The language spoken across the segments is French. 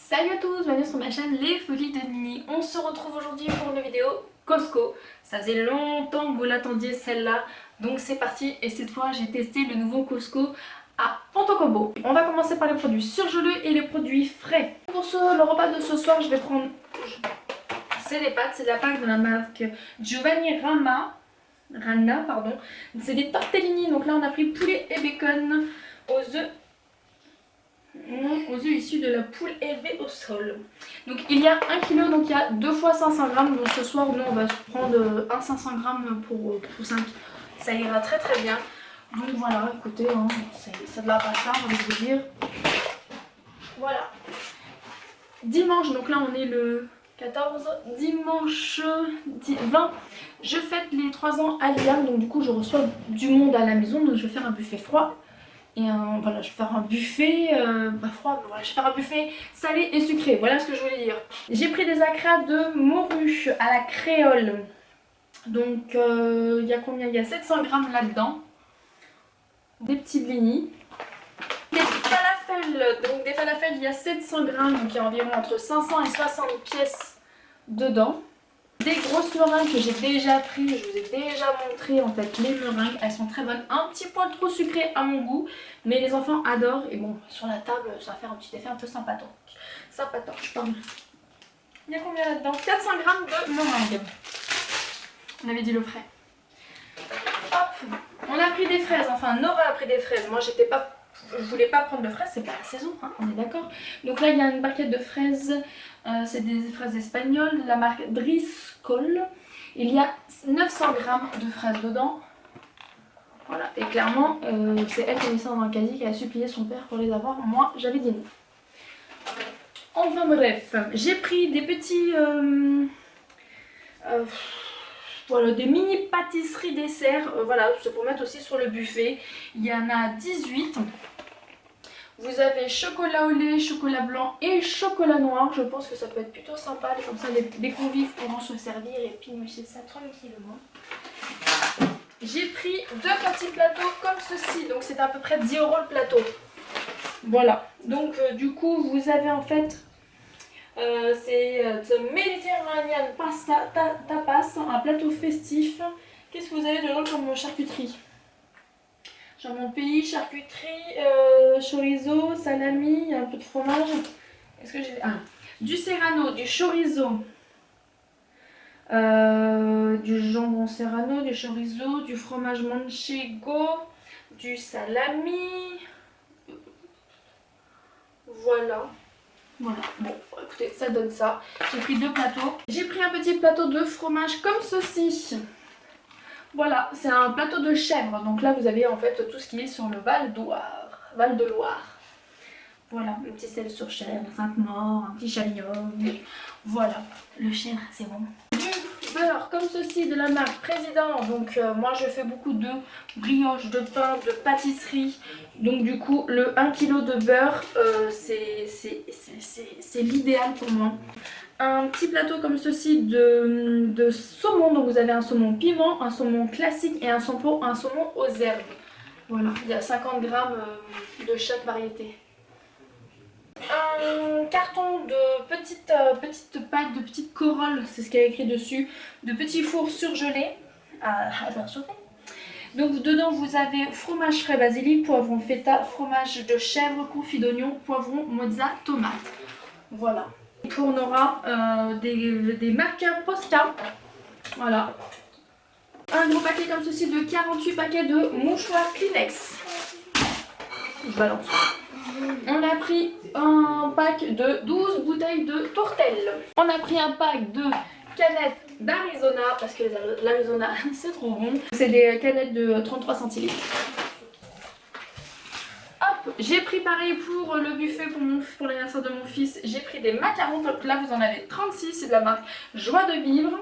Salut à tous, bienvenue sur ma chaîne Les Folies de Nini. On se retrouve aujourd'hui pour une vidéo Costco. Ça faisait longtemps que vous l'attendiez celle-là, donc c'est parti. Et cette fois j'ai testé le nouveau Costco à Ponto-Combo. On va commencer par les produits surgelés et les produits frais. Pour le repas de ce soir, je vais prendre... C'est des pâtes, c'est de la pâte de la marque Giovanni Rana, pardon. C'est des tortellini, donc là on a pris poulet et bacon aux œufs issus de la poule élevée au sol. Donc il y a 1 kg, donc il y a 2 fois 500 grammes. Donc ce soir nous on va se prendre un 500 grammes pour 5. Ça ira très très bien. Donc voilà, écoutez, hein, c'est de la pâte, j'ai envie de vous dire. Voilà. Dimanche, donc là on est le 14, dimanche 20, je fête les 3 ans à Liam. Donc du coup je reçois du monde à la maison, donc je vais faire un buffet froid. Et voilà, je vais faire un buffet froid, voilà, je vais faire un buffet salé et sucré, voilà ce que je voulais dire. J'ai pris des acras de morue à la créole. Donc il y a combien? Il y a 700 grammes là-dedans. Des petits blinis. Des falafels, donc des falafels il y a 700 grammes, donc il y a environ entre 500 et 60 pièces dedans. Des grosses meringues que j'ai déjà pris, je vous ai déjà montré en fait les meringues, elles sont très bonnes, un petit poil trop sucré à mon goût, mais les enfants adorent et bon sur la table ça va faire un petit effet un peu sympatoche, pardon. Il y a combien là-dedans? 400 grammes de meringues. On avait dit le frais. Hop, on a pris des fraises, enfin Nora a pris des fraises, moi je voulais pas prendre de fraises, c'est pas la saison, hein, on est d'accord. Donc là il y a une barquette de fraises, c'est des fraises espagnoles de la marque Driscoll. Il y a 900 grammes de fraises dedans. Voilà, et clairement c'est elle qui a mis ça dans un casier, qui a supplié son père pour les avoir. Moi j'avais dit non. Enfin bref, j'ai pris des petits... voilà, des mini pâtisseries desserts, voilà, c'est pour mettre aussi sur le buffet. Il y en a 18. Vous avez chocolat au lait, chocolat blanc et chocolat noir. Je pense que ça peut être plutôt sympa, comme ça les convives pourront se servir et pinocher ça tranquillement. J'ai pris 2 petits plateaux comme ceci, donc c'est à peu près 10 € le plateau. Voilà, donc du coup vous avez en fait... c'est The Mediterranean Pasta Tapas, un plateau festif. Qu'est-ce que vous avez dedans comme charcuterie? Jambon de pays, charcuterie, chorizo, salami, un peu de fromage. Est-ce que j'ai... Ah, du serrano, du chorizo, du jambon serrano, du chorizo, du fromage manchego, du salami. Voilà. Voilà, bon écoutez, ça donne ça. J'ai pris 2 plateaux. J'ai pris un petit plateau de fromage comme ceci. Voilà, c'est un plateau de chèvre. Donc là vous avez en fait tout ce qui est sur le Val de Loire. Voilà, un petit sel sur chèvre, Sainte-Maure, un petit chalignol. Voilà, le chèvre c'est bon. Du beurre comme ceci de la marque Président. Donc moi je fais beaucoup de brioche, de pain, de pâtisserie. Donc du coup le 1 kg de beurre c'est l'idéal pour moi. Un petit plateau comme ceci de saumon. Donc vous avez un saumon piment, un saumon classique et un saumon aux herbes. Voilà, il y a 50 grammes de chaque variété. Un carton de petites pâtes, de petites corolles, c'est ce qu'il y a écrit dessus, de petits fours surgelés à faire chauffer. Donc dedans vous avez fromage frais basilic, poivron feta, fromage de chèvre, confit d'oignon, poivron, mozza, tomate. Voilà. Pour Nora, des marqueurs Posca. Voilà. Un gros paquet comme ceci de 48 paquets de mouchoirs Kleenex. Je balance. On a pris un pack de 12 bouteilles de tourtelle. On a pris un pack de canettes d'Arizona, parce que l'Arizona c'est trop bon. C'est des canettes de 33 centilitres. Hop, j'ai pris pareil pour le buffet pour l'anniversaire de mon fils. J'ai pris des macarons, donc là vous en avez 36, c'est de la marque Joie de Vivre.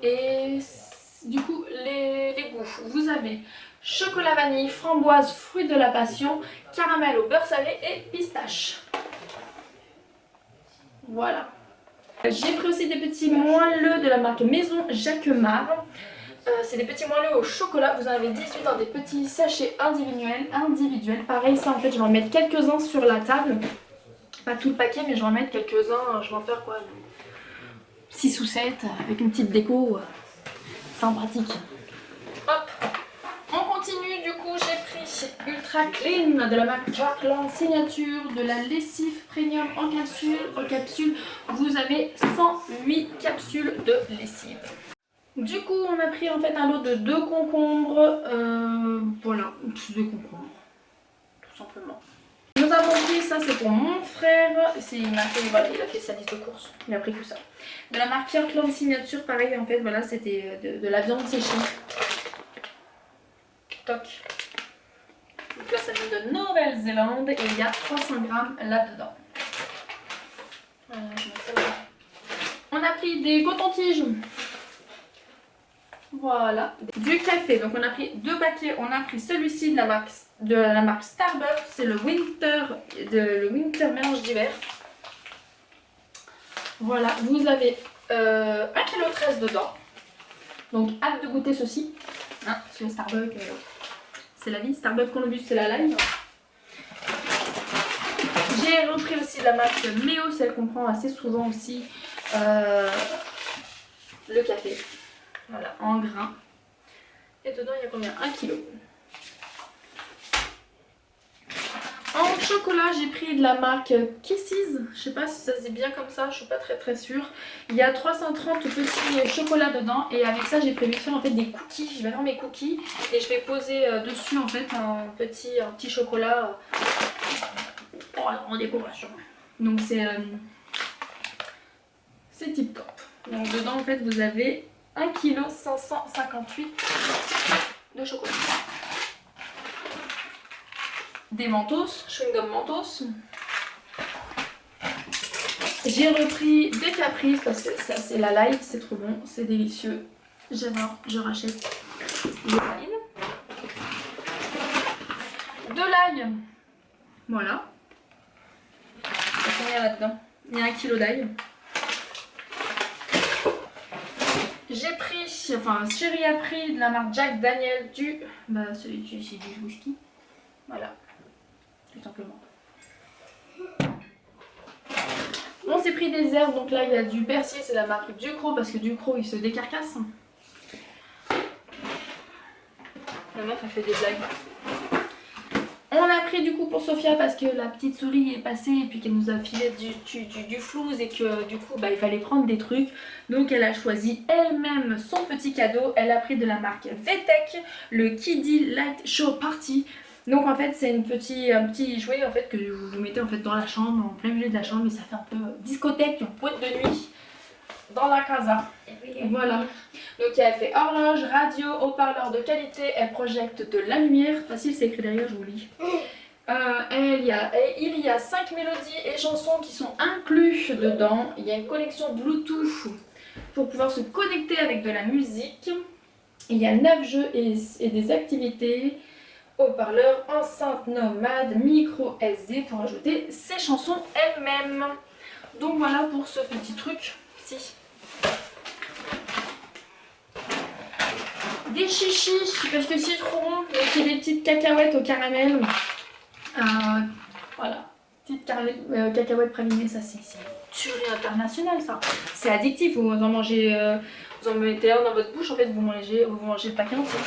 Et du coup les goûts, vous avez chocolat vanille, framboise, fruits de la passion, caramel au beurre salé et pistache. Voilà. J'ai pris aussi des petits moelleux de la marque Maison Jacquemart. C'est des petits moelleux au chocolat. Vous en avez 18 dans des petits sachets individuels. Pareil, ça en fait je vais en mettre quelques-uns sur la table. Pas tout le paquet, mais je vais en mettre quelques-uns. Je vais en faire quoi, 6 ou 7 avec une petite déco. C'est pratique. Hop, on continue. Du coup, j'ai pris Ultra Clean de la marque Jacqueline Signature, de la lessive premium en capsule. Vous avez 108 capsules de lessive. Du coup, on a pris en fait un lot de 2 concombres. Voilà, 2 concombres, tout simplement. Nous avons pris, ça c'est pour mon frère, il a fait sa liste de courses, il a pris tout ça. De la marque Jacqueline Signature, pareil en fait, voilà, c'était de la viande séchée. Toc. Donc là, ça vient de Nouvelle-Zélande et il y a 300 grammes là-dedans. Voilà, je mets ça là. On a pris des cotons-tiges. Voilà. Du café, donc on a pris 2 paquets. On a pris celui-ci de la marque Starbucks. C'est le Winter mélange d'hiver. Voilà, vous avez 1,13 kg dedans. Donc hâte de goûter ceci. Hein, parce que Starbucks, c'est la vie. Starbucks Columbus, c'est la live. J'ai repris aussi de la marque Méo, celle qu'on prend assez souvent aussi. Le café. Voilà, en grains. Et dedans, il y a combien? 1 kg. En chocolat, j'ai pris de la marque Kisses. Je sais pas si ça se dit bien comme ça, je suis pas très sûre. Il y a 330 petits chocolats dedans. Et avec ça, j'ai prévu de faire en fait des cookies. Je vais faire mes cookies et je vais poser dessus en fait un petit chocolat en décoration. Donc c'est tip top. Donc dedans en fait vous avez 1,558 kg de chocolat. Des Mentos, chewing-gum Mentos. J'ai repris des Caprice parce que ça c'est la light, c'est trop bon, c'est délicieux. J'adore, je rachète. De l'ail. Voilà. Il y a combien là-dedans? Il y a 1 kg d'ail. J'ai pris, Chérie a pris de la marque Jack Daniel celui-ci c'est du whisky. Voilà, tout simplement. On s'est pris des herbes, donc là il y a du persil, c'est la marque Ducros parce que Ducros il se décarcasse. La meuf elle fait des blagues. On a pris du coup pour Sophia parce que la petite souris est passée et puis qu'elle nous a filé du flouze et que du coup il fallait prendre des trucs. Donc elle a choisi elle-même son petit cadeau. Elle a pris de la marque VTech, le Kiddy Light Show Party. Donc en fait c'est un petit jouet en fait que vous mettez en fait dans la chambre, en plein milieu de la chambre, et ça fait un peu discothèque, boîte de nuit dans la casa. Voilà. Donc elle fait horloge, radio, haut-parleur de qualité, elle projette de la lumière. Facile, c'est écrit derrière, je vous lis. Il y a 5 mélodies et chansons qui sont inclus dedans. Il y a une connexion Bluetooth pour pouvoir se connecter avec de la musique. Il y a 9 jeux et des activités. Haut-parleur, enceinte nomade, micro SD pour ajouter ses chansons elles-mêmes. Donc voilà pour ce petit truc. Si. Des chichis parce que c'est trop bon. C'est des petites cacahuètes au caramel. Voilà. Petites cacahuètes pralinées, ça c'est tuerie internationale ça. C'est addictif, vous en mangez, vous en mettez un dans votre bouche, en fait vous mangez le paquet entier.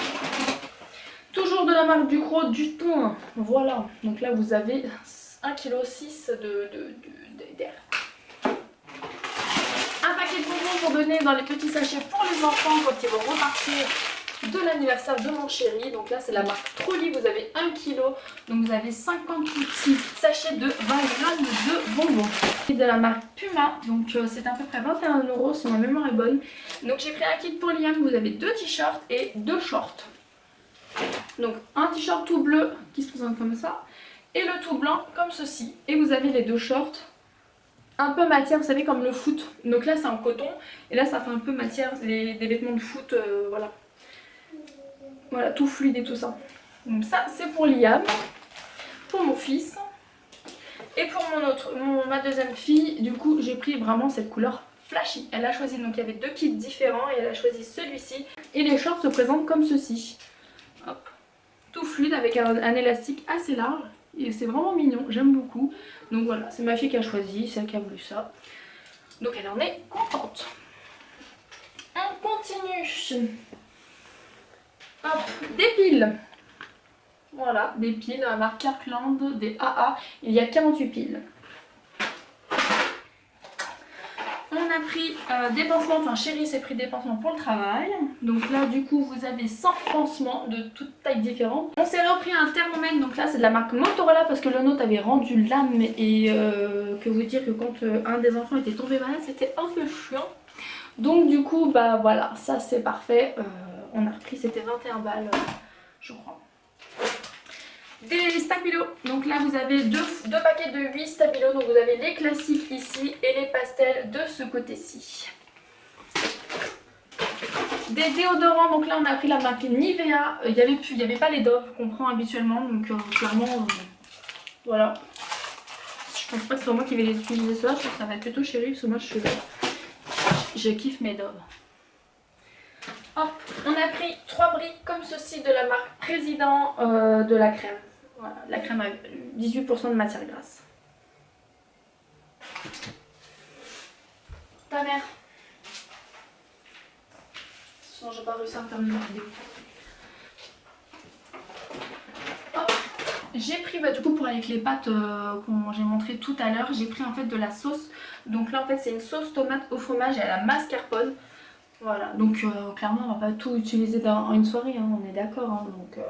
Toujours de la marque Ducros, du thon. Voilà. Donc là vous avez 1,6 kg d'air. Un paquet de bonbons pour donner dans les petits sachets pour les enfants quand ils vont repartir de l'anniversaire de mon chéri. Donc là c'est la marque Trolli, vous avez 1 kg. Donc vous avez 50 petits sachets de 20 grammes de bonbons. Et de la marque Puma, donc c'est à peu près 21 € si ma mémoire est bonne. Donc j'ai pris un kit pour Liam, vous avez 2 t-shirts et 2 shorts. Donc un t-shirt tout bleu qui se présente comme ça et le tout blanc comme ceci. Et vous avez les 2 shorts un peu matière, vous savez, comme le foot. Donc là c'est en coton et là ça fait un peu matière, des vêtements de foot, voilà. Voilà, tout fluide et tout ça. Donc ça c'est pour Liam, pour mon fils. Et pour ma deuxième fille, du coup j'ai pris vraiment cette couleur flashy. Elle a choisi, donc il y avait 2 kits différents et elle a choisi celui-ci. Et les shorts se présentent comme ceci. Hop. Tout fluide avec un élastique assez large. Et c'est vraiment mignon, j'aime beaucoup. Donc voilà, c'est ma fille qui a choisi, c'est elle qui a voulu ça. Donc elle en est contente. On continue. Hop, des piles. Voilà, des piles, la marque Kirkland, des AA. Il y a 48 piles. On a pris des pansements, enfin Chérie s'est pris des pansements pour le travail. Donc là du coup vous avez 100 pansements de toutes tailles différentes. On s'est repris un thermomètre, donc là c'est de la marque Motorola parce que le nôtre avait rendu l'âme et que vous dire que quand un des enfants était tombé malade c'était un peu chiant. Donc du coup bah voilà, ça c'est parfait. On a repris, c'était 21 balles je crois. Des stabilos, donc là vous avez deux paquets de 8 stabilos, donc vous avez les classiques ici et les pastels de ce côté-ci. Des déodorants, donc là on a pris la marque Nivea, il n'y avait pas les Dove qu'on prend habituellement, donc clairement voilà. Je pense pas que ce soit moi qui vais les utiliser cela, je pense que ça va être plutôt Chérie parce que moi je kiffe mes Dove. Hop, on a pris 3 briques comme ceci de la marque Président de la crème. Voilà, la crème a 18% de matière grasse. Ta mère. Sinon j'ai pas réussi à terminer la vidéo. Hop, j'ai pris du coup pour avec les pâtes que j'ai montré tout à l'heure, j'ai pris en fait de la sauce. Donc là en fait c'est une sauce tomate au fromage et à la mascarpone. Voilà, donc clairement on va pas tout utiliser dans une soirée, hein, on est d'accord. Hein, donc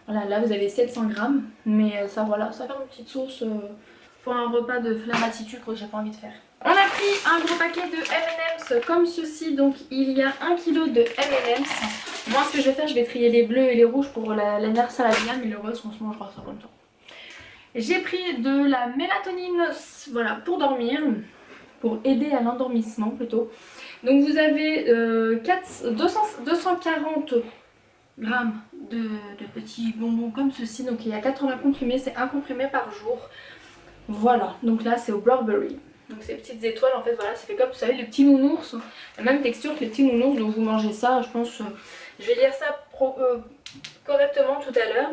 voilà, là vous avez 700 grammes, mais ça voilà, ça va faire une petite sauce pour un repas de flammatitude que j'ai pas envie de faire. On a pris un gros paquet de M&M's comme ceci, donc il y a 1 kg de M&M's. Moi ce que je vais faire, je vais trier les bleus et les rouges pour la mère saladienne, mais le reste on se mangera ça comme ça. J'ai pris de la mélatonine, voilà, pour dormir, pour aider à l'endormissement plutôt. Donc vous avez 240 grammes de petits bonbons comme ceci. Donc il y a 80 comprimés, c'est un comprimé par jour. Voilà, donc là c'est au Burberry. Donc ces petites étoiles en fait, voilà, ça fait comme vous savez les petits nounours. La même texture que les petits nounours, donc vous mangez ça, je pense, je vais lire ça correctement tout à l'heure.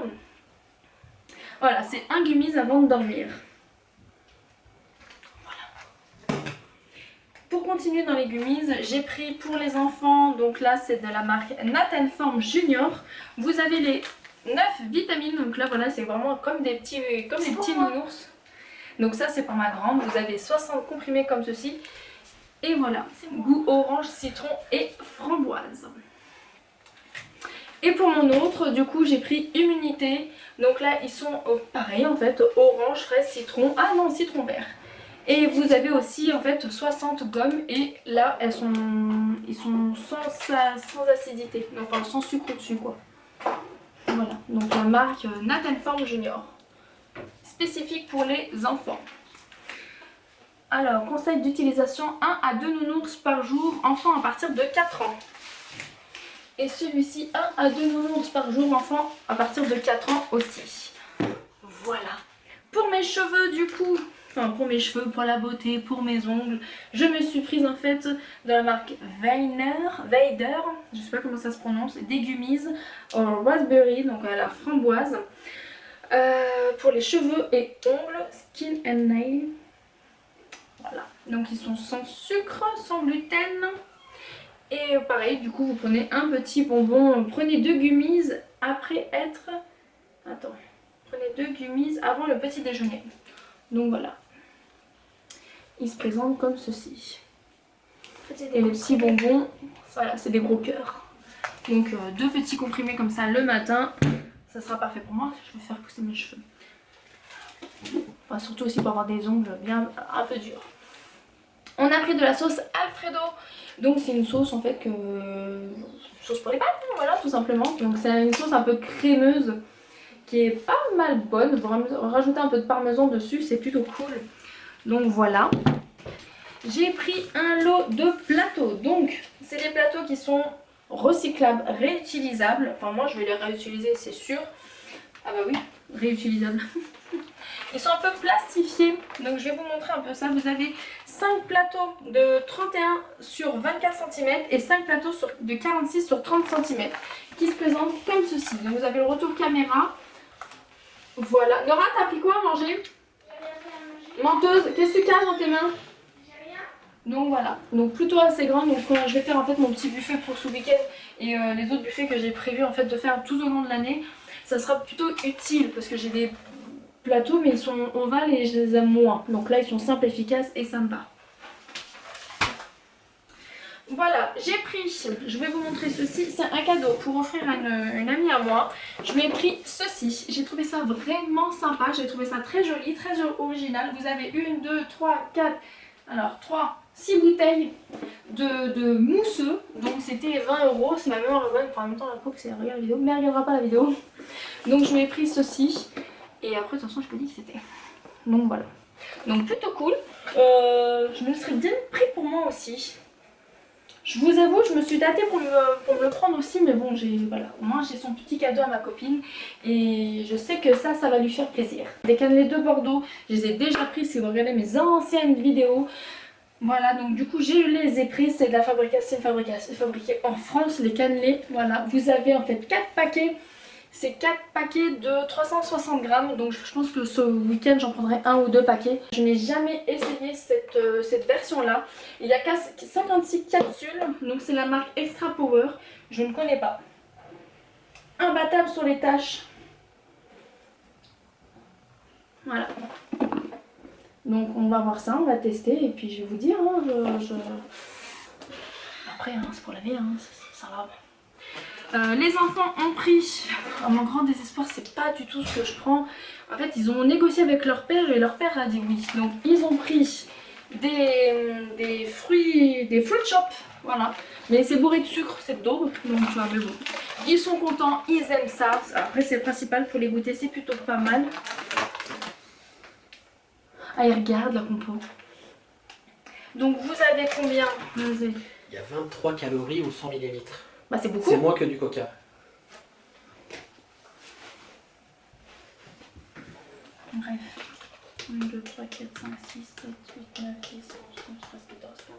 Voilà, c'est un gummies avant de dormir. Pour continuer dans les gummies, j'ai pris pour les enfants, donc là c'est de la marque Nathan Form Junior. Vous avez les 9 vitamines, donc là voilà c'est vraiment comme des petits nounours. Donc ça c'est pour ma grande, vous avez 60 comprimés comme ceci. Et voilà, goût orange, citron et framboise. Et pour mon autre, du coup j'ai pris Immunité. Donc là ils sont pareil en fait, orange, fraise, citron, ah non citron vert. Et vous avez aussi en fait 60 gommes et là ils sont sans acidité, donc enfin sans sucre dessus quoi. Voilà, donc la marque Nathan Form Junior, spécifique pour les enfants. Alors conseil d'utilisation, 1 à 2 nounours par jour, enfants à partir de 4 ans. Et celui-ci 1 à 2 nounours par jour, enfants à partir de 4 ans aussi. Voilà. Pour mes cheveux du coup, enfin pour mes cheveux, pour la beauté, pour mes ongles, je me suis prise en fait de la marque Vader, je sais pas comment ça se prononce, des gummies au raspberry, donc à la framboise. Pour les cheveux et ongles, Skin and Nail. Voilà, donc ils sont sans sucre, sans gluten. Et pareil, du coup vous prenez un petit bonbon, prenez 2 gummies après être... Attends, prenez 2 gummies avant le petit déjeuner. Donc voilà. Il se présente comme ceci. Et les petits bonbons, voilà, c'est des gros cœurs. Donc 2 petits comprimés comme ça le matin, ça sera parfait pour moi. Je vais faire pousser mes cheveux. Enfin, surtout aussi pour avoir des ongles bien un peu durs. On a pris de la sauce Alfredo. Donc c'est une sauce en fait sauce pour les pâtes, voilà tout simplement. Donc c'est une sauce un peu crémeuse qui est pas mal bonne. Vous rajoutez un peu de parmesan dessus, c'est plutôt cool. Donc voilà. J'ai pris un lot de plateaux. Donc c'est des plateaux qui sont recyclables, réutilisables. Enfin moi je vais les réutiliser c'est sûr. Ah bah oui, réutilisables. Ils sont un peu plastifiés. Donc je vais vous montrer un peu ça. Vous avez 5 plateaux de 31 sur 24 cm et 5 plateaux de 46 sur 30 cm qui se présentent comme ceci. Donc vous avez le retour caméra. Voilà. Nora, t'as pris quoi à manger? Menteuse, qu'est-ce que tu caches dans tes mains? Donc voilà, donc plutôt assez grande, donc je vais faire en fait mon petit buffet pour ce week-end et les autres buffets que j'ai prévu en fait de faire tout au long de l'année, ça sera plutôt utile parce que j'ai des plateaux mais ils sont ovales et je les aime moins, donc là ils sont simples, efficaces et sympas. Voilà, j'ai pris, je vais vous montrer ceci, c'est un cadeau pour offrir à une amie à moi. Je lui ai pris ceci, j'ai trouvé ça vraiment sympa, j'ai trouvé ça très joli, très original. Vous avez 1, 2, 3, 4, alors 3, 6 bouteilles de mousseux, donc c'était 20 €, c'est ma mémoire bonne, pour en même temps la coupe c'est regarde la vidéo, mais elle regardera pas la vidéo. Donc je lui ai pris ceci, et après de toute façon je peux dire que c'était. Donc voilà, donc plutôt cool, je me le serais bien pris pour moi aussi. Je vous avoue, je me suis tâtée pour me le prendre aussi, mais bon, voilà, au moins j'ai son petit cadeau à ma copine et je sais que ça va lui faire plaisir. Des cannelés de Bordeaux, je les ai déjà pris si vous regardez mes anciennes vidéos. Voilà, donc du coup, je les ai pris, c'est de la fabrication, fabriqué en France, les cannelés. Voilà, vous avez en fait 4 paquets. C'est 4 paquets de 360 grammes, donc je pense que ce week-end j'en prendrai 1 ou 2 paquets. Je n'ai jamais essayé cette version-là. Il y a 56 capsules, donc c'est la marque Extra Power. Je ne connais pas. Imbattable sur les tâches. Voilà. Donc on va voir ça, on va tester et puis je vais vous dire. Hein, Après, hein, c'est pour laver, hein, ça va. Les enfants ont pris, à mon grand désespoir, c'est pas du tout ce que je prends. En fait, ils ont négocié avec leur père et leur père a dit oui. Donc, ils ont pris des fruits chops, voilà. Mais c'est bourré de sucre, c'est daube, donc tu vois, mais bon. Ils sont contents, ils aiment ça. Après, c'est le principal pour les goûter, c'est plutôt pas mal. Ah, ils regardent la compo. Donc, vous avez combien? Il y a 23 calories au 100 ml. Bah, c'est beaucoup. C'est moins que du coca. Bref. 1, 2, 3, 4, 5, 6, 7, 8, 9, 10, 11, 12, 13, 14, 15,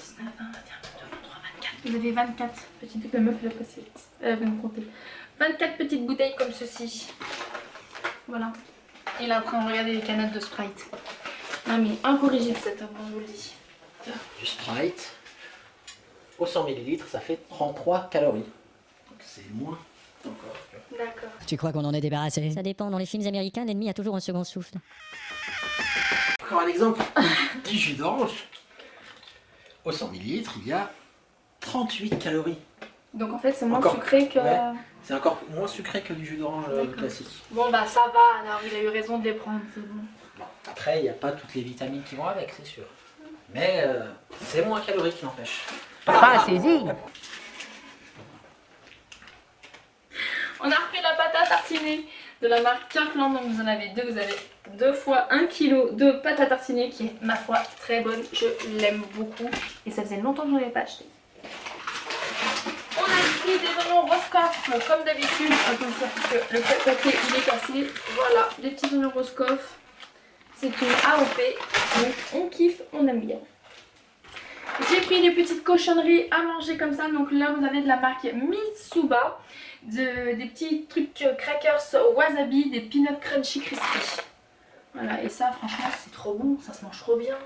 19, 20, 21, 22, 23, 24. Vous avez 24 petites bouteilles. La meuf, elle a passé vite. Elle va me compter. 24 petites bouteilles comme ceci. Voilà. Et là, après, on regarde les canettes de Sprite. Non, mais incorrigible cette homme, je vous le dis. Du Sprite. Au 100 ml, ça fait 33 calories. Donc c'est moins encore. D'accord. Tu crois qu'on en est débarrassé? Ça dépend, dans les films américains, l'ennemi a toujours un second souffle. Encore un exemple. Du jus d'orange. Au 100 ml, il y a 38 calories. Donc en fait, c'est moins sucré que... Ouais, c'est encore moins sucré que du jus d'orange classique. Bon bah ça va, alors il a eu raison de les prendre, c'est bon. Bon, après, il n'y a pas toutes les vitamines qui vont avec, c'est sûr. Mais c'est moins calorique, n'empêche. Pas saisi. On a repris la pâte à tartiner de la marque Kirkland, donc vous en avez deux, vous avez 2 fois 1 kg de pâte à tartiner qui est ma foi très bonne, je l'aime beaucoup et ça faisait longtemps que je n'en avais pas acheté. On a pris des oignons Roscoff comme d'habitude, attention parce que le papier il est cassé, voilà, des petits oignons Roscoff, c'est une AOP, donc on kiffe, on aime bien. J'ai pris des petites cochonneries à manger comme ça, donc là vous avez de la marque Mitsuba, des petits trucs crackers wasabi, des peanut crunchy crispy. Voilà, et ça franchement c'est trop bon, ça se mange trop bien.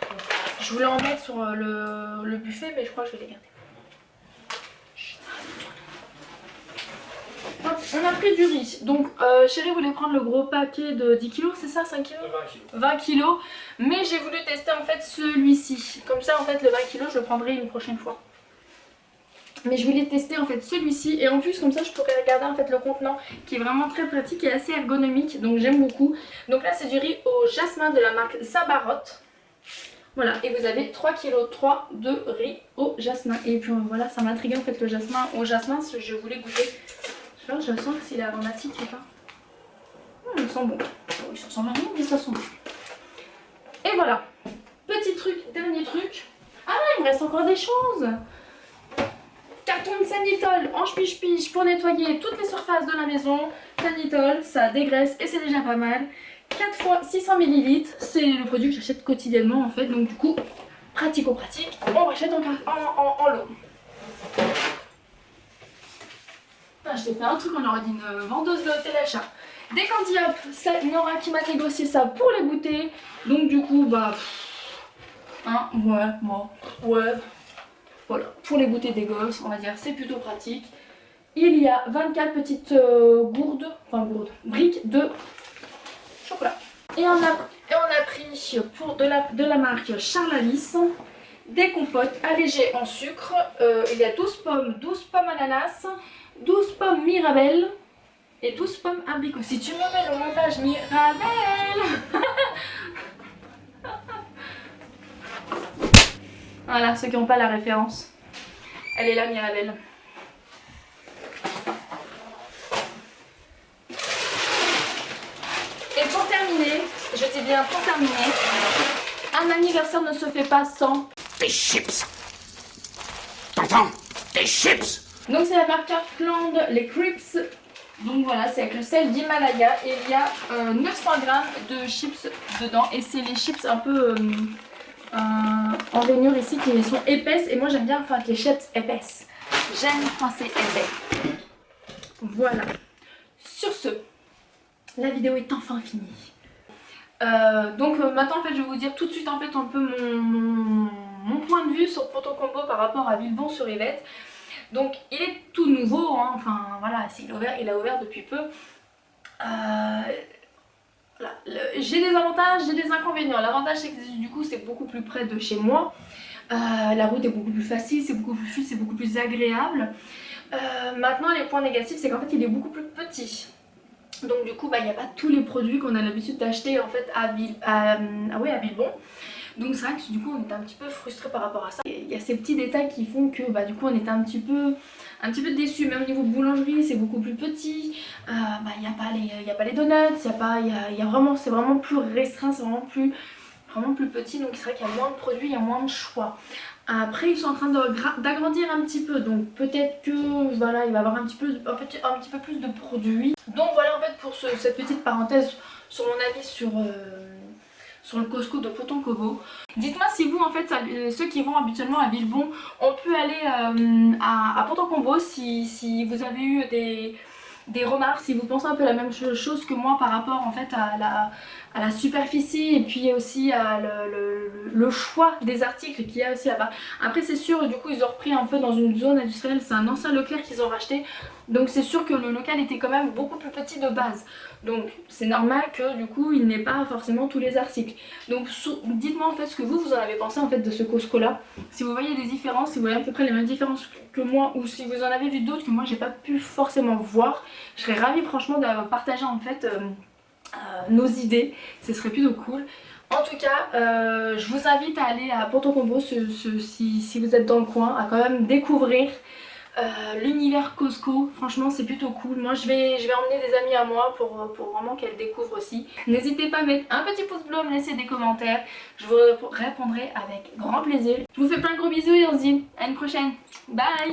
Je voulais en mettre sur le buffet mais je crois que je vais les garder. Hop, on a pris du riz, donc chérie voulait prendre le gros paquet de 10 kg, c'est ça, 5 kg 20 kg, mais j'ai voulu tester en fait celui-ci, comme ça en fait le 20 kg je le prendrai une prochaine fois. Mais je voulais tester en fait celui-ci et en plus comme ça je pourrais regarder en fait le contenant qui est vraiment très pratique et assez ergonomique, donc j'aime beaucoup. Donc là c'est du riz au jasmin de la marque Sabarot. Voilà, et vous avez 3,3 kg de riz au jasmin. Et puis voilà, ça m'intrigue en fait le jasmin au jasmin, je voulais goûter. Je sens s'il est aromatique ou pas. Il sent bon. Il se ressemble à rien, mais ça sent bon. Et voilà. Petit truc, dernier truc. Ah non, il me reste encore des choses. Carton de Sanitol en piche pour nettoyer toutes les surfaces de la maison. Sanitol, ça dégraisse et c'est déjà pas mal. 4 fois 600 ml. C'est le produit que j'achète quotidiennement en fait. Donc du coup, pratico-pratique. On rachète en lot. Je t'ai fait un truc, on aurait dit une vendeuse de téléchat. Des Candy Hop, ça, Nora qui m'a négocié ça pour les goûter. Donc du coup, bah... Hein, ouais, bon, ouais. Voilà, pour les goûter des gosses, on va dire, c'est plutôt pratique. Il y a 24 petites briques de chocolat. Et on a pris pour de la marque Charles Alice des compotes allégées en sucre. Il y a 12 pommes ananas, 12 pommes mirabelle et 12 pommes abricot. Si tu me mets le montage mirabelle. Voilà, ceux qui n'ont pas la référence. Elle est là, mirabelle. Et pour terminer, je dis bien pour terminer, un anniversaire ne se fait pas sans... Des chips. T'entends? Des chips. Donc c'est la marque Kirkland, les Crips. Donc voilà, c'est avec le sel d'Himalaya et il y a 900 grammes de chips dedans. Et c'est les chips un peu en rainure ici qui sont épaisses. Et moi j'aime bien les chips épaisses. J'aime quand c'est épais. Voilà. Sur ce, la vidéo est enfin finie. Donc maintenant en fait je vais vous dire tout de suite en fait un peu mon point de vue sur Ponton Combo par rapport à Villebon sur Yvette. Donc il est tout nouveau, hein, enfin voilà, il a ouvert depuis peu. Voilà. J'ai des avantages, j'ai des inconvénients. L'avantage c'est que du coup c'est beaucoup plus près de chez moi. La route est beaucoup plus facile, c'est beaucoup plus fluide, c'est beaucoup plus agréable. Maintenant les points négatifs c'est qu'en fait il est beaucoup plus petit. Donc du coup il n'y a pas tous les produits qu'on a l'habitude d'acheter en fait à Villebon. Donc c'est vrai que du coup on était un petit peu frustrés par rapport à ça. Il y a ces petits détails qui font que du coup on était un petit peu déçus. Même au niveau boulangerie c'est beaucoup plus petit. Il n'y a pas les donuts, c'est vraiment plus restreint, c'est vraiment plus petit. Donc c'est vrai qu'il y a moins de produits, il y a moins de choix. Après ils sont en train d'agrandir un petit peu, donc peut-être que voilà il va y avoir un petit peu plus de produits. Donc voilà en fait pour cette petite parenthèse sur mon avis sur le Costco de Ponton Combo. Dites-moi si vous en fait ceux qui vont habituellement à Villebon on peut aller à Ponton Combo si vous avez eu des remarques, si vous pensez un peu la même chose que moi par rapport en fait à la superficie et puis aussi à le choix des articles qu'il y a aussi là-bas. Après c'est sûr du coup ils ont repris un peu dans une zone industrielle, c'est un ancien Leclerc qu'ils ont racheté, donc c'est sûr que le local était quand même beaucoup plus petit de base, donc c'est normal que du coup il n'ait pas forcément tous les articles. Donc dites-moi en fait ce que vous en avez pensé en fait de ce Costco là, si vous voyez des différences, si vous voyez à peu près les mêmes différences que moi ou si vous en avez vu d'autres que moi j'ai pas pu forcément voir. Je serais ravie franchement de partager en fait nos idées, ce serait plutôt cool. En tout cas, je vous invite à aller à Ponton Combo si vous êtes dans le coin, à quand même découvrir l'univers Costco. Franchement c'est plutôt cool. Moi je vais emmener des amis à moi pour vraiment qu'elles découvrent aussi. N'hésitez pas à mettre un petit pouce bleu, me laisser des commentaires, je vous répondrai avec grand plaisir. Je vous fais plein de gros bisous et on se dit à une prochaine. Bye.